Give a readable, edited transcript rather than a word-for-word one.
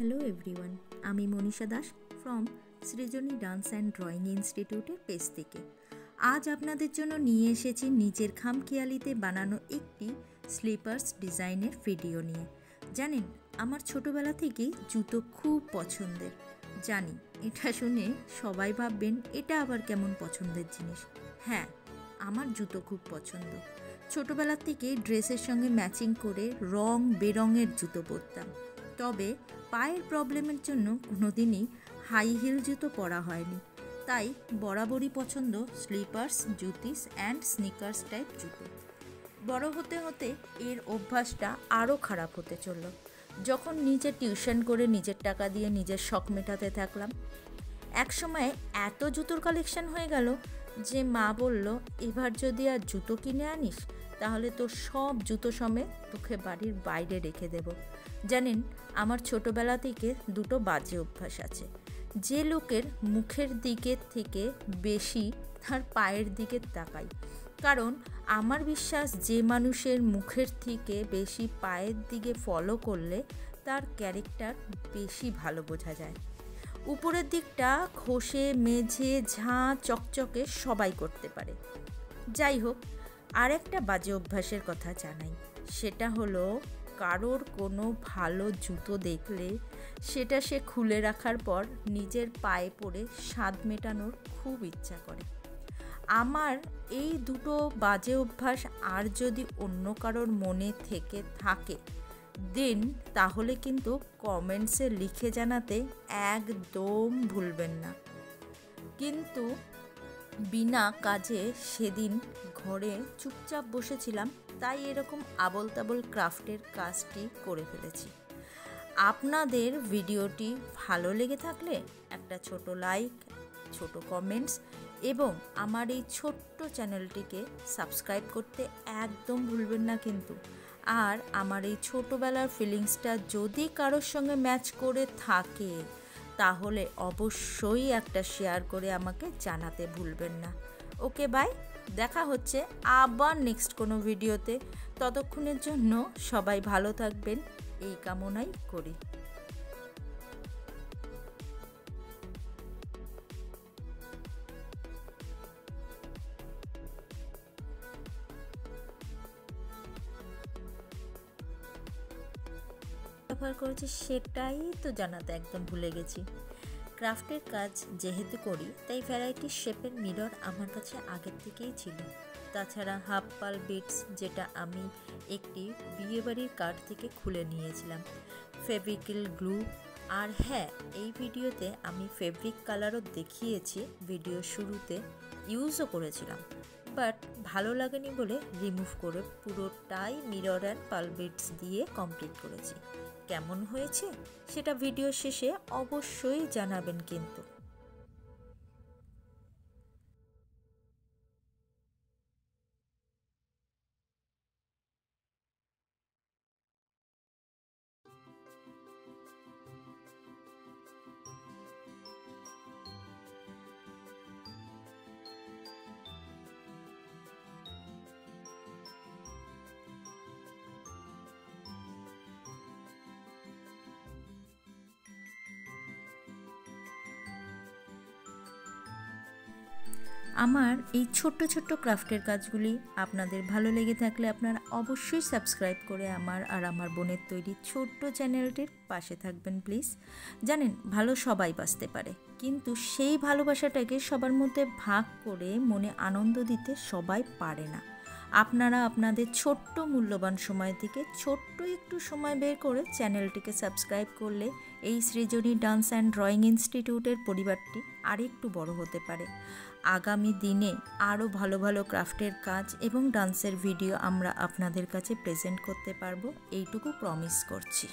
Hello everyone, আমি Manisha Das from Srijani dance and drawing ইনস্টিটিউটের page থেকে। আজ আপনাদের জন্য নিয়ে এসেছি নিজের খামখেয়ালিতে বানানো একটি স্লিপার্স ডিজাইনের ভিডিও নিয়ে। জানেন, আমার ছোটোবেলা থেকেই জুতো খুব পছন্দের। জানি এটা শুনে সবাই ভাববেন এটা আবার কেমন পছন্দের জিনিস। হ্যাঁ, আমার জুতো খুব পছন্দ। ছোটোবেলা থেকেই ড্রেসের সঙ্গে ম্যাচিং করে রং বেরঙের জুতো পরতাম। তবে পায়ের প্রবলেমের জন্য কোনোদিনই হাই হিল জুতো পরা হয়নি, তাই বরাবরই পছন্দ স্লিপার্স, জুতিস অ্যান্ড স্নিকার্স টাইপ জুতো। বড় হতে হতে এর অভ্যাসটা আরও খারাপ হতে চলল। যখন নিজে টিউশন করে নিজের টাকা দিয়ে নিজের শখ মেটাতে থাকলাম, একসময় এত জুতোর কালেকশন হয়ে গেল যে মা বলল, এবার যদি আর জুতো কিনে আনিস তাহলে তো সব জুতো সমেত তোকে বাড়ির বাইরে রেখে দেব। জানেন, আমার ছোটোবেলা থেকে দুটো বাজে অভ্যাস আছে। যে লোকের মুখের দিকের থেকে বেশি তার পায়ের দিকে তাকাই, কারণ আমার বিশ্বাস যে মানুষের মুখের থেকে বেশি পায়ের দিকে ফলো করলে তার ক্যারেক্টার বেশি ভালো বোঝা যায়। উপরের দিকটা ঘষে মেঝে ঝাঁ চকচকে সবাই করতে পারে। যাই হোক, আর একটা বাজে অভ্যাসের কথা জানাই। সেটা হলো, কারোর কোনো ভালো জুতো দেখলে সেটা সে খুলে রাখার পর নিজের পায়ে পড়ে স্বাদ মেটানোর খুব ইচ্ছা করে। আমার এই দুটো বাজে অভ্যাস আর যদি অন্য কারোর মনে থেকে থাকে দেন, তাহলে কিন্তু কমেন্টসে লিখে জানাতে একদম ভুলবেন না। কিন্তু বিনা কাজে সেদিন ঘরে চুপচাপ বসেছিলাম, তাই এরকম আবল তাবল ক্রাফটের কাজটি করে ফেলেছি। আপনাদের ভিডিওটি ভালো লেগে থাকলে একটা ছোট লাইক, ছোট কমেন্টস এবং আমার এই ছোট্ট চ্যানেলটিকে সাবস্ক্রাইব করতে একদম ভুলবেন না কিন্তু। আর আমার এই ছোটোবেলার ফিলিংসটা যদি কারোর সঙ্গে ম্যাচ করে থাকে তাহলে অবশ্যই একটা শেয়ার করে আমাকে জানাতে ভুলবেন না। ওকে, বাই। দেখা হচ্ছে আবার নেক্সট কোনো ভিডিওতে। ততক্ষণের জন্য সবাই ভালো থাকবেন এই কামনাই করি। ব্যবহার করেছি সেটাই তো জানাতে একদম ভুলে গেছি। ক্রাফটের কাজ যেহেতু করি, তাই ভ্যারাইটি শেপের মিরর আমার কাছে আগের থেকেই ছিল। তাছাড়া হাফ পাল বিটস, যেটা আমি একটি বিয়েবাড়ির কার্ড থেকে খুলে নিয়েছিলাম, ফেভিক্রিল গ্লু, আর হ্যাঁ, এই ভিডিওতে আমি ফেব্রিক কালারও দেখিয়েছি, ভিডিও শুরুতে ইউজও করেছিলাম, বাট ভালো লাগেনি বলে রিমুভ করে পুরোটাই মিরর অ্যান্ড পাল বিটস দিয়ে কমপ্লিট করেছি। কেমন হয়েছে সেটা ভিডিও শেষে অবশ্যই জানাবেন কিন্তু। আমার এই ছোট্ট ছোট্ট ক্রাফটের কাজগুলি আপনাদের ভালো লেগে থাকলে আপনারা অবশ্যই সাবস্ক্রাইব করে আমার আর আমার বোনের তৈরি ছোট্ট চ্যানেলটির পাশে থাকবেন প্লিজ। জানেন, ভালো সবাই বাসতে পারে, কিন্তু সেই ভালোবাসাটাকে সবার মধ্যে ভাগ করে মনে আনন্দ দিতে সবাই পারে না। আপনারা আপনাদের ছোট্ট মূল্যবান সময় থেকে ছোট্ট একটু সময় বের করে চ্যানেলটিকে সাবস্ক্রাইব করলে এই সৃজনী ডান্স অ্যান্ড ড্রয়িং ইনস্টিটিউটের পরিবারটি আরেকটু বড় হতে পারে। আগামী দিনে আরও ভালো ভালো ক্রাফটের কাজ এবং ডান্সের ভিডিও আমরা আপনাদের কাছে প্রেজেন্ট করতে পারবো, এইটুকু প্রমিস করছি।